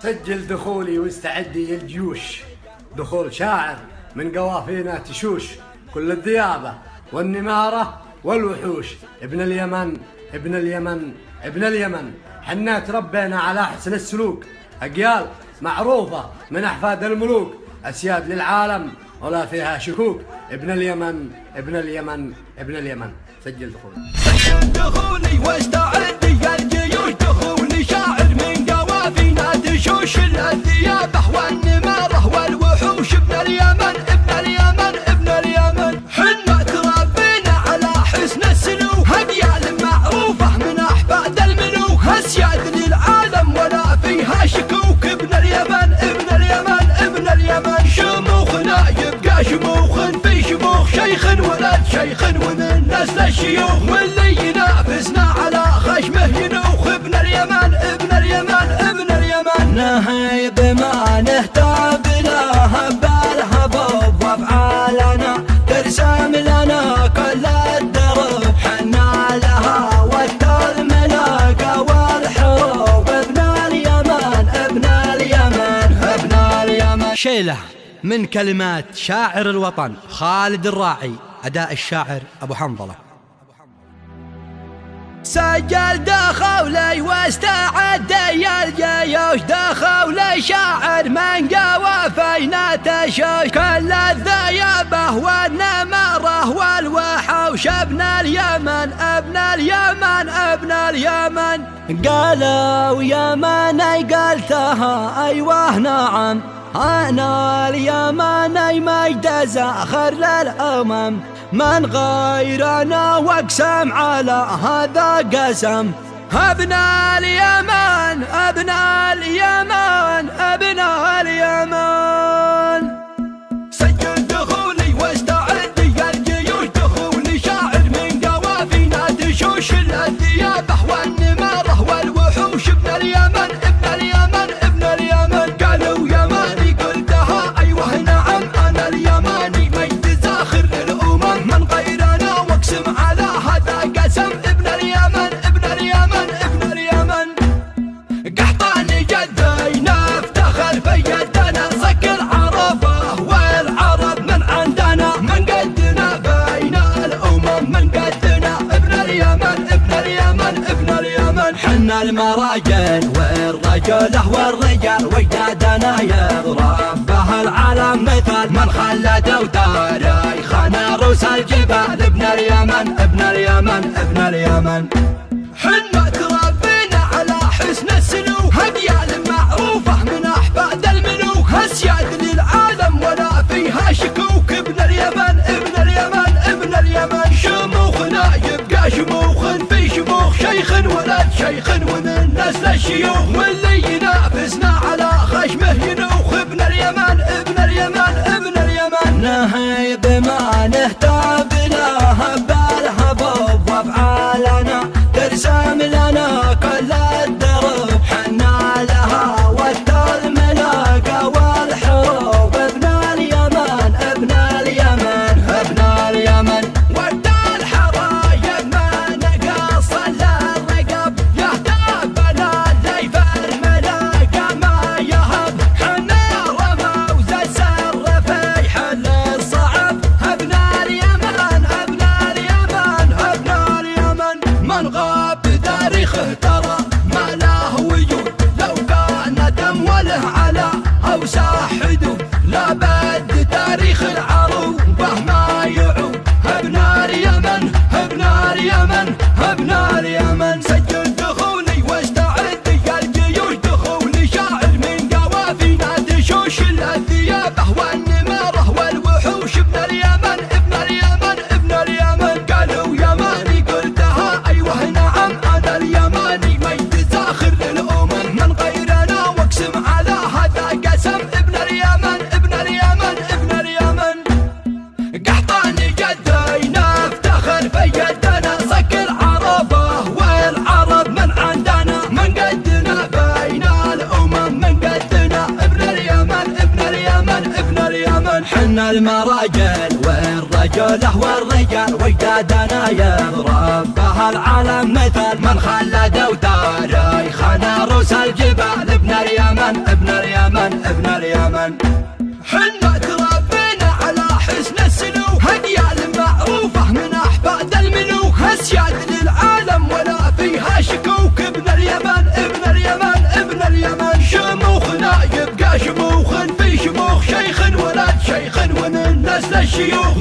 سجل دخولي واستعدي الجيوش، دخول شاعر من قوافينا تشوش، كل الذيابة والنمارة والوحوش. ابن اليمن ابن اليمن ابن اليمن، حنا تربينا على حسن السلوك، أجيال معروفة من أحفاد الملوك، أسياد للعالم ولا فيها شكوك. ابن اليمن ابن اليمن ابن اليمن. سجل دخولي. سجل دخولي واستعدي الجيوش، دخولي شاعر من قوافينا تشوش، الذيابة والنمارة والوحوش. ابن اليمن ابن اليمن ابن اليمن، حنا تربينا على حسن السلوك، أجيال معروفة من أحفاد الملوك، أسياد للعالم ولا فيها شكوك. ابن اليمن ابن اليمن ابن اليمن، شموخنا يبقى شموخ في شموخ، شيخ ولد شيخ ومن نسل الشيوخ، واللي ينافسنا على خشمه ينوخ. ابن اليمن ابن اليمن ابن اليمن، نهيب ما نهتاب له بالحبوب وافعالنا، ترسم لنا كل الدرب، حنا لها والملاقى والحروب. ابن اليمن ابن اليمن ابن اليمن. شيلة من كلمات شاعر الوطن خالد الراعي، أداء الشاعر أبو حنظلة. سجل دخولي واستعد الجيوش، دخولي شاعر من قوافينا تشوش، كل الذيابة والنمارة والوحوش. ابن اليمن ابن اليمن ابن اليمن، قالوا يمني قلتها أيوه نعم، أنا اليمني مجد زاخر للأمم، من غيرنا واقسم على هذا قسم. ابن اليمن ابن اليمن ابن اليمن. سجل دخولي واستعدي الجيوش، دخولي شاعر من قوافينا تشوش، الذيابة والنمارة والوحوش. ابن اليمن ابن اليمن ابن اليمن، قالوا يماني قلتها أيوه نعم، أنا اليماني مجد زاخر للأمم، من غيرنا واقسم على هذا قسم. ابن اليمن ابن اليمن ابن اليمن، قحطاني جدينا افتخر في يدنا، صك العربة والعرب من عندنا، من قدنا بين الأمم من قدنا. ابن اليمن ابن اليمن ابن اليمن، حنا المراجل والرجله والرجال، وجدادنا يضرب به العالم مثال، من خلدوا تاريخنا روس الجبال. ابن اليمن ابن اليمن ابن اليمن، حنا تربينا على حسن السلوك، أجيال معروفة من أحفاد الملوك، أسياد للعالم ولا فيها شكوك. ابن اليمن ابن اليمن ابن اليمن، شموخنا يبقى شموخ في شموخ، شيخ ولد شيخ ومن نسل الشيوخ، واللي ينافسنا على خشمه ينوخ. ابن اليمن ابن اليمن ابن اليمن، نهيب ما نهتاب له بالحبوب وافعالنا، ترسم لنا كل الدرب، حنا لها والملاقى والحروب. ابن اليمن ابن اليمن ابن اليمن، ود الحرايب ما نقص الرقب، يهتاب بلدي فالملاقى ما يهب، حنا رموز السر في حل الصعب. ابن اليمن ابن اليمن ابن اليمن، من غاب تاريخه ترى ما له وجود، لو كان دم وله على أو ساحده، لا بد تاريخ العروبة ما يعود. ابن اليمن ابن اليمن ابن اليمن، سجل دخولي واستعدي الجيوش، دخولي شاعر من قوافينا تشوش، الذيابة والنمارة والوحوش. ابن اليمن ابن اليمن ابن اليمن، قالوا يماني قلتها أيوه نعم، أنا اليماني مجد زاخر للأمم، من غيرنا واقسم على هذا قسم. ابن اليمن ابن اليمن ابن اليمن، قحطاني جدينا افتخر في يدنا، صك العربة والعرب من عندنا، من قدنا بين الأمم من قدنا. ابن اليمن ابن اليمن ابن اليمن، حنا المراجل والرجله والرجال، وجدادنا يضرب به العالم مثال، من خلدوا تاريخنا روس الجبال. ابن اليمن اليمن ابن اليمن ابن اليمن. حنا تربينا على حسن السلوك، هديال معروفة من أحفاد الملوك، أسياد للعالم ولا فيها شكوك. ابن اليمن ابن اليمن ابن اليمن. شموخنا يبقى شموخ في شموخ، شيخ ولد شيخ ومن نسل الشيوخ.